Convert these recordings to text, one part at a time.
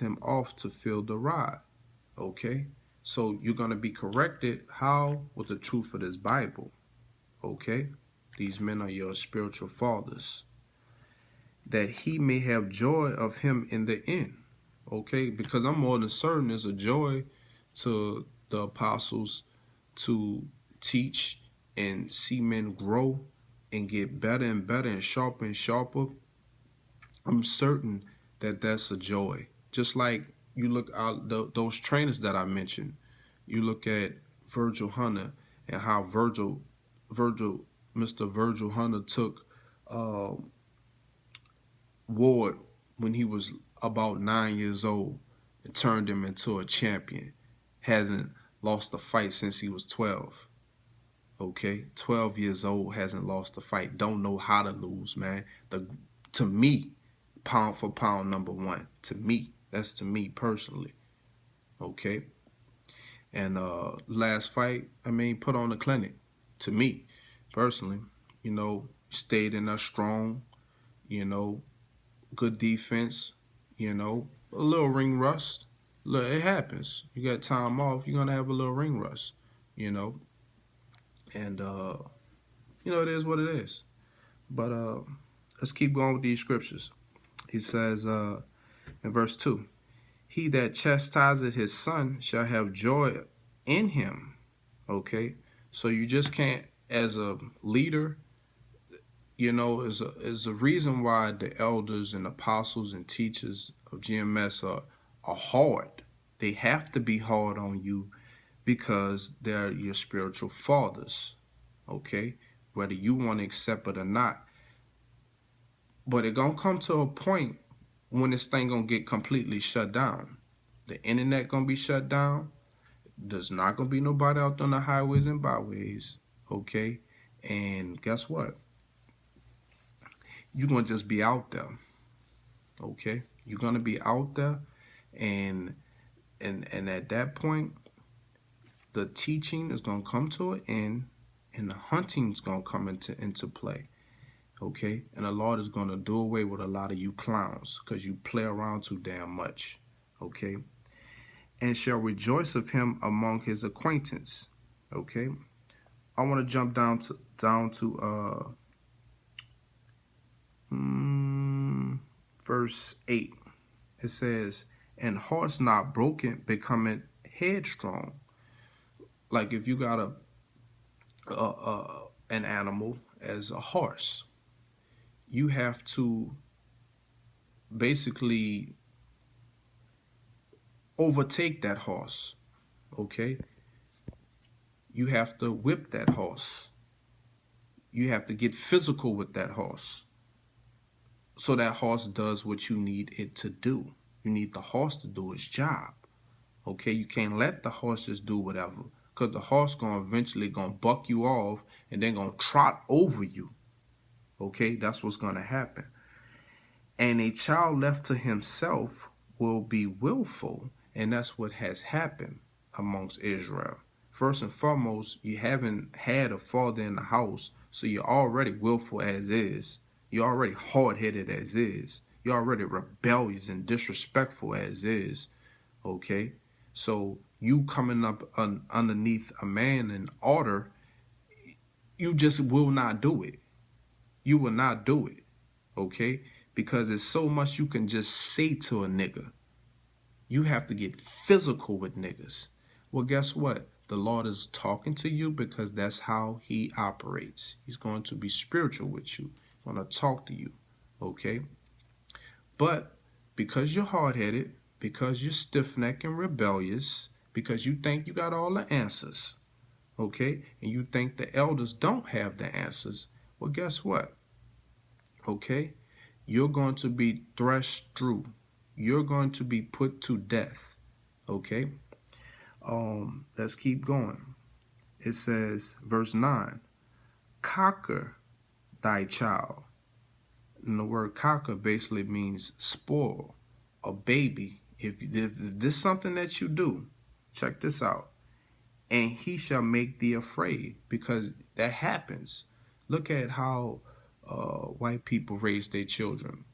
them off to fill the rod. Okay? So you're going to be corrected. How? With the truth of this Bible. Okay? These men are your spiritual fathers. That he may have joy of him in the end. Okay? Because I'm more than certain there's a joy to the apostles to teach and see men grow and get better and better and sharper and sharper. I'm certain that that's a joy. Just like you look out those trainers that I mentioned, you look at Virgil Hunter and how Virgil, Mr. Virgil Hunter took uh, Ward when he was about 9 years old and turned him into a champion. Hasn't lost a fight since he was 12. Okay, 12 years old, hasn't lost a fight. Don't know how to lose, man. To me, pound for pound, number one. To me, that's to me personally. Okay, and last fight, I mean, put on the clinic. To me, personally, stayed in there strong. You know, good defense. A little ring rust. Look, it happens. You got time off, you're gonna have a little ring rust. You know, and it is what it is. But let's keep going with these scriptures. He says in verse 2, he that chastiseth his son shall have joy in him. Okay? So you just can't, as a leader, is a reason why the elders and apostles and teachers of GMS are hard. They have to be hard on you because they're your spiritual fathers. Okay? Whether you want to accept it or not. But it gonna come to a point when this thing gonna get completely shut down. The internet gonna be shut down. There's not gonna be nobody out on the highways and byways. Okay? And guess what? You're gonna just be out there. Okay? You're gonna be out there, and at that point, the teaching is gonna come to an end, and the hunting is gonna come into play. Okay? And the Lord is gonna do away with a lot of you clowns because you play around too damn much. Okay? And shall rejoice of him among his acquaintance. Okay? I want to jump down to verse 8. It says, and horse not broken becoming headstrong. Like if you got an animal as a horse, you have to basically overtake that horse. Okay? You have to whip that horse. You have to get physical with that horse so that horse does what you need it to do. You need the horse to do its job. Okay, you can't let the horse just do whatever, because the horse gonna eventually gonna buck you off and then gonna trot over you. Okay, that's what's gonna happen. And a child left to himself will be willful, and that's what has happened amongst Israel. First and foremost, you haven't had a father in the house, so you're already willful as is. You're already hard-headed as is. You're already rebellious and disrespectful as is. Okay? So you coming up underneath a man in order, you just will not do it. You will not do it. Okay? Because there's so much you can just say to a nigga. You have to get physical with niggas. Well, guess what? The Lord is talking to you because that's how he operates. He's going to be spiritual with you. He's going to talk to you. Okay? But because you're hard-headed, because you're stiff-necked and rebellious, because you think you got all the answers, okay, and you think the elders don't have the answers, well, guess what? Okay? You're going to be threshed through. You're going to be put to death. Okay? Let's keep going. It says, verse 9, cocker thy child. And the word cocker basically means spoil, a baby. If this is something that you do, check this out. And he shall make thee afraid, because that happens. Look at how white people raise their children.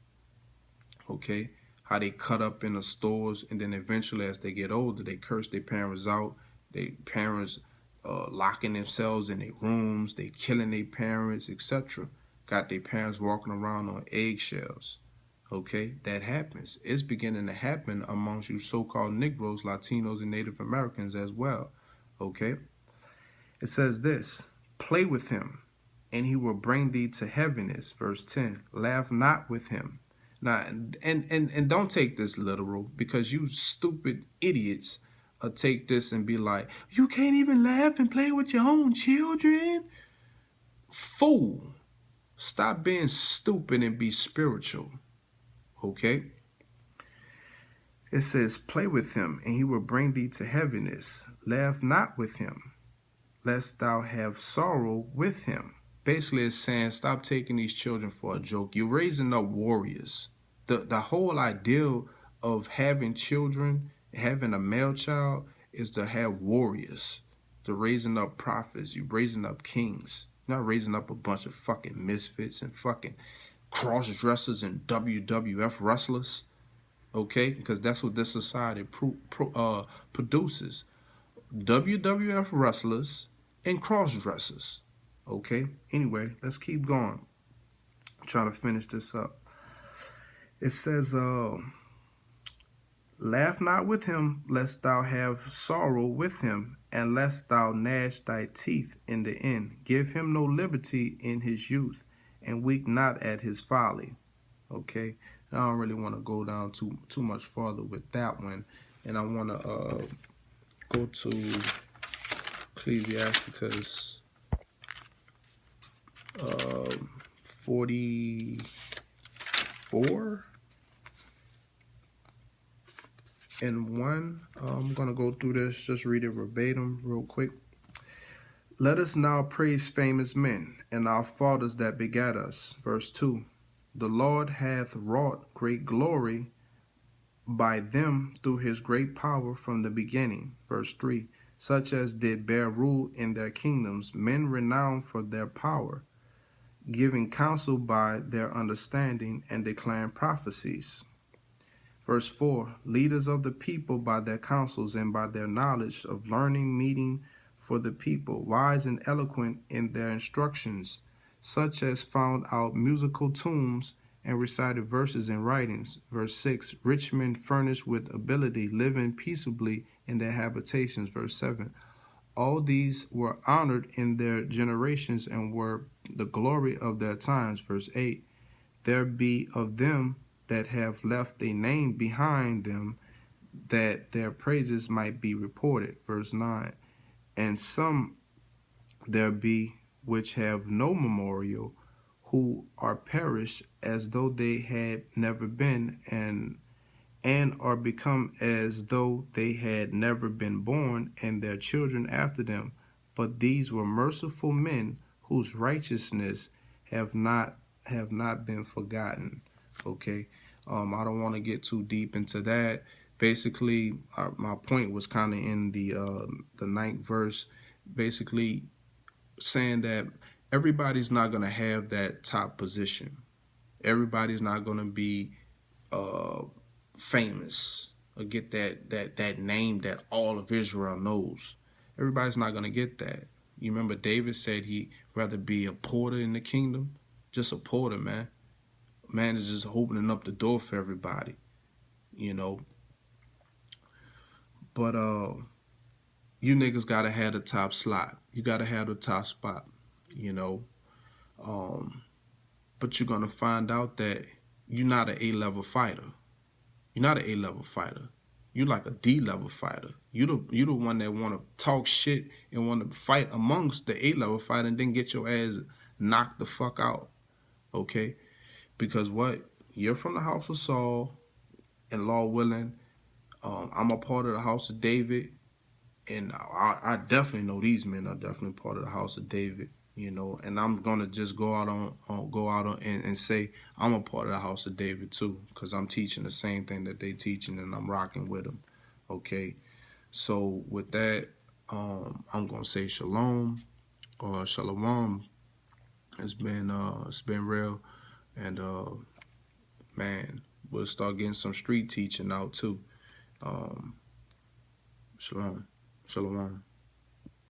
Okay? how they cut up in the stores, and then eventually as they get older, they curse their parents out. Their parents locking themselves in their rooms, they killing their parents, etc. Got their parents walking around on eggshells. Okay, that happens. It's beginning to happen amongst you so-called Negroes, Latinos, and Native Americans as well. Okay, it says this: play with him, and he will bring thee to heaviness. Verse 10. Laugh not with him. Now, and don't take this literal, because you stupid idiots take this and be like, you can't even laugh and play with your own children. Fool. Stop being stupid and be spiritual. Okay? It says, play with him, and he will bring thee to heaviness. Laugh not with him, lest thou have sorrow with him. Basically, it's saying, stop taking these children for a joke. You're raising up warriors. The whole idea of having children, having a male child, is to have warriors. To raising up prophets. You're raising up kings. You're not raising up a bunch of fucking misfits and fucking cross dressers and WWF wrestlers. Okay? Because that's what this society produces. WWF wrestlers and cross dressers. Okay? Anyway, let's keep going. I'm trying to finish this up. It says, laugh not with him, lest thou have sorrow with him, and lest thou gnash thy teeth in the end. Give him no liberty in his youth, and weep not at his folly. Okay? I don't really want to go down too much farther with that one. And I want to go to Ecclesiasticus 44 and 1. I'm going to go through this, just read it verbatim real quick. Let us now praise famous men, and our fathers that begat us. Verse 2. The Lord hath wrought great glory by them through his great power from the beginning. Verse 3. Such as did bear rule in their kingdoms, men renowned for their power, giving counsel by their understanding, and declaring prophecies. Verse 4. Leaders of the people by their counsels and by their knowledge of learning, meeting for the people, wise and eloquent in their instructions, such as found out musical tunes and recited verses and writings. Verse 6. Rich men furnished with ability, living peaceably in their habitations. Verse 7. All these were honored in their generations and were the glory of their times. Verse 8. There be of them that have left a name behind them, that their praises might be reported. Verse 9. And some there be which have no memorial, who are perished as though they had never been, and are become as though they had never been born, and their children after them. But these were merciful men, whose righteousness have not been forgotten. Okay, I don't want to get too deep into that. Basically, my point was kind of in the ninth verse, basically saying that everybody's not gonna have that top position. Everybody's not gonna be uh, famous or get that name that all of Israel knows. Everybody's not gonna get that. You remember David said he'd rather be a porter in the kingdom, just a porter, man. Man is just opening up the door for everybody, you know. But you niggas gotta have the top slot. You gotta have the top spot, you know. But you're gonna find out that you're not an A-level fighter. You're not an A-level fighter. You're like a D-level fighter. You the one that want to talk shit and want to fight amongst the A-level fighter and then get your ass knocked the fuck out. Okay? Because what? You're from the house of Saul, and law willing, I'm a part of the house of David, and I definitely know these men are definitely part of the house of David. You know, and I'm gonna just go out and say I'm a part of the house of David too, because I'm teaching the same thing that they teaching, and I'm rocking with them. Okay, so with that, I'm gonna say shalom or shalom. It's been real, and man, we'll start getting some street teaching out too. Shalom. Shalom.